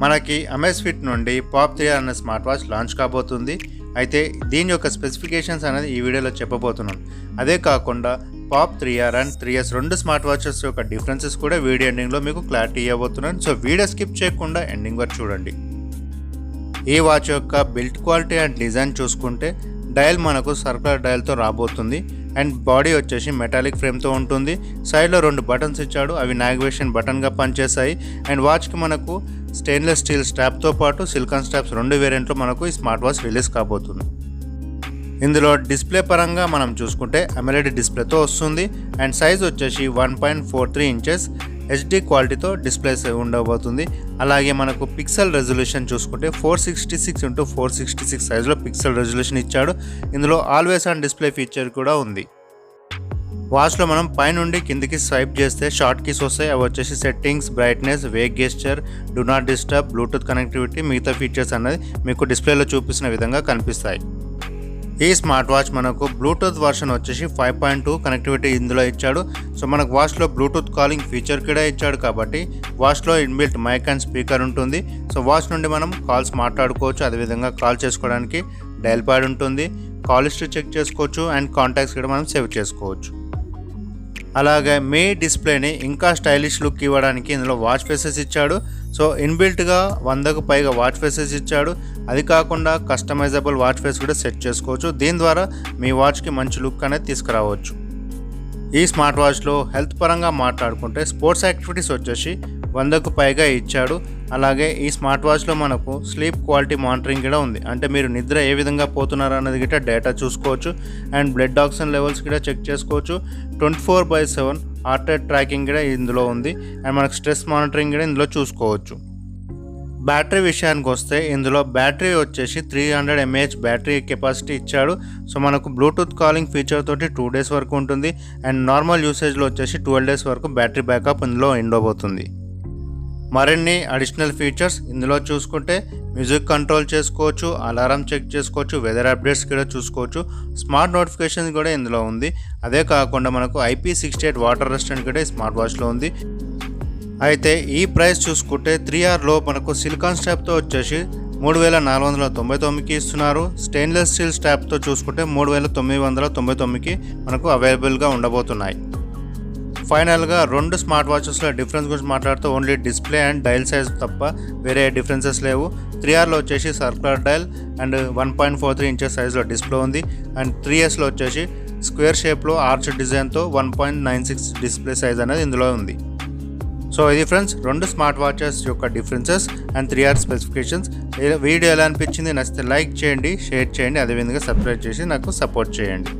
మనకి అమెస్ఫిట్ నుండి పాప్ 3 అనే స్మార్ట్ వాచ్ లాంచ్ కాబోతుంది. అయితే దీని యొక్క స్పెసిఫికేషన్స్ అనేది ఈ వీడియోలో చెప్పబోతున్నాను. అదే కాకుండా పాప్ 3R అండ్ 3S రెండు స్మార్ట్ వాచెస్ యొక్క డిఫరెన్సెస్ కూడా వీడియో ఎండింగ్లో మీకు క్లారిటీ ఇవ్వబోతున్నాను. సో వీడియో స్కిప్ చేయకుండా ఎండింగ్ వరకు చూడండి. ఈ వాచ్ యొక్క బిల్డ్ క్వాలిటీ అండ్ డిజైన్ చూసుకుంటే డయల్ మనకు సర్కులర్ డయల్తో రాబోతుంది అండ్ బాడీ వచ్చేసి మెటాలిక్ ఫ్రేమ్తో ఉంటుంది. సైడ్లో 2 బటన్స్ ఇచ్చాడు, అవి నావిగేషన్ బటన్గా పనిచేస్తాయి. అండ్ వాచ్కి మనకు స్టెయిన్లెస్ స్టీల్ స్ట్రాప్తో పాటు సిలికాన్ స్ట్రాప్స్ 2 వేరియంట్లో మనకు ఈ స్మార్ట్ వాచ్ రిలీజ్ కాబోతుంది. ఇందులో డిస్ప్లే పరంగా మనం చూసుకుంటే అమోలెడ్ డిస్ప్లేతో వస్తుంది అండ్ సైజ్ వచ్చేసి 1.43 ఇంచెస్ హెచ్డి క్వాలిటీతో డిస్ప్లేస్ ఉండబోతుంది. అలాగే మనకు పిక్సెల్ రెజల్యూషన్ చూసుకుంటే 466x466 సైజులో పిక్సెల్ రెజల్యూషన్ ఇచ్చాడు. ఇందులో ఆల్వేస్ ఆన్ డిస్ప్లే ఫీచర్ కూడా ఉంది. వాచ్లో మనం పైనుండి కిందికి స్వైప్ చేస్తే షార్ట్ కీస్ వస్తాయి. అవి వచ్చేసి settings, brightness, Wake gesture, do not disturb, Bluetooth connectivity, మిగతా ఫీచర్స్ అనేది మీకు డిస్ప్లేలో చూపించిన విధంగా కనిపిస్తాయి. ఈ స్మార్ట్ వాచ్ మనకు బ్లూటూత్ వర్షన్ వచ్చేసి 5.2 కనెక్టివిటీ ఇందులో ఇచ్చాడు. సో మనకు వాచ్లో బ్లూటూత్ కాలింగ్ ఫీచర్ కూడా ఇచ్చాడు కాబట్టి వాచ్లో ఇన్బిల్ట్ మైక్ అండ్ స్పీకర్ ఉంటుంది. సో వాచ్ నుండి మనం కాల్స్ మాట్లాడుకోవచ్చు. అదేవిధంగా కాల్ చేసుకోవడానికి డయల్ ప్యాడ్ ఉంటుంది. కాల్ హిస్టరీ చెక్ చేసుకోవచ్చు అండ్ కాంటాక్ట్స్ కూడా మనం సేవ్ చేసుకోవచ్చు. అలాగే మీ డిస్ప్లేని ఇంకా స్టైలిష్ లుక్ ఇవ్వడానికి ఇందులో వాచ్ ఫేసెస్ ఇచ్చాడు. సో ఇన్బిల్ట్గా 100కు పైగా వాచ్ ఫేసెస్ ఇచ్చాడు. అది కాకుండా కస్టమైజబుల్ వాచ్ ఫేస్ కూడా సెట్ చేసుకోవచ్చు. దీని ద్వారా మీ వాచ్కి మంచి లుక్ అనేది తీసుకురావచ్చు. ఈ స్మార్ట్ వాచ్లో హెల్త్ పరంగా మాట్లాడుకుంటే స్పోర్ట్స్ యాక్టివిటీస్ వచ్చేసి 100కు పైగా ఇచ్చాడు. అలాగే ఈ స్మార్ట్ వాచ్లో మనకు స్లీప్ క్వాలిటీ మానిటరింగ్ కూడా ఉంది. అంటే మీరు నిద్ర ఏ విధంగా పోతున్నారు అన్నది గిట్ట డేటా చూసుకోవచ్చు అండ్ బ్లడ్ ఆక్సిజన్ లెవెల్స్ కూడా చెక్ చేసుకోవచ్చు. 24/7 హార్ట్ రేట్ ట్రాకింగ్ కూడా ఇందులో ఉంది అండ్ మనకు స్ట్రెస్ మానిటరింగ్ కూడా ఇందులో చూసుకోవచ్చు. బ్యాటరీ విషయానికి వస్తే ఇందులో బ్యాటరీ వచ్చేసి 300 mAh బ్యాటరీ కెపాసిటీ ఇచ్చాడు. సో మనకు బ్లూటూత్ కాలింగ్ ఫీచర్ తోటి 2 days వరకు ఉంటుంది అండ్ నార్మల్ యూసేజ్లో వచ్చేసి 12 days వరకు బ్యాటరీ బ్యాకప్ ఇందులో ఉండబోతుంది. మరిన్ని అడిషనల్ ఫీచర్స్ ఇందులో చూసుకుంటే మ్యూజిక్ కంట్రోల్ చేసుకోవచ్చు, అలారం చెక్ చేసుకోవచ్చు, వెదర్ అప్డేట్స్ కూడా చూసుకోవచ్చు, స్మార్ట్ నోటిఫికేషన్స్ కూడా ఇందులో ఉంది. అదే కాకుండా మనకు IP68 వాటర్ రెసిస్టెంట్ కూడా ఈ స్మార్ట్ వాచ్లో ఉంది. అయితే ఈ ప్రైస్ చూసుకుంటే 3Rలో మనకు సిలికాన్ స్ట్రాప్తో వచ్చేసి 3499కి ఇస్తున్నారు. స్టెయిన్లెస్ స్టీల్ స్ట్రాప్తో చూసుకుంటే 3999కి మనకు అవైలబుల్గా ఉండబోతున్నాయి. ఫైనల్గా 2 స్మార్ట్ వాచెస్లో డిఫరెన్స్ గురించి మాట్లాడితే only display and dial size తప్ప వేరే డిఫరెన్సెస్ లేవు. 3Rలో వచ్చేసి సర్కులర్ డయల్ అండ్ 1.43 ఇంచెస్ సైజులో డిస్ప్లే ఉంది అండ్ 3Sలో వచ్చేసి స్క్వేర్ షేప్లో ఆర్చ్ డిజైన్తో 1.96 డిస్ప్లే సైజ్ అనేది ఇందులో ఉంది. సో ఇది ఫ్రెండ్స్ 2 స్మార్ట్ వాచెస్ యొక్క differences and 3R specifications. Video ఎలా అనిపించింది? నచ్చితే లైక్ చేయండి, షేర్ చేయండి, అదేవిధంగా సబ్స్క్రైబ్ చేసి నాకు సపోర్ట్ చేయండి.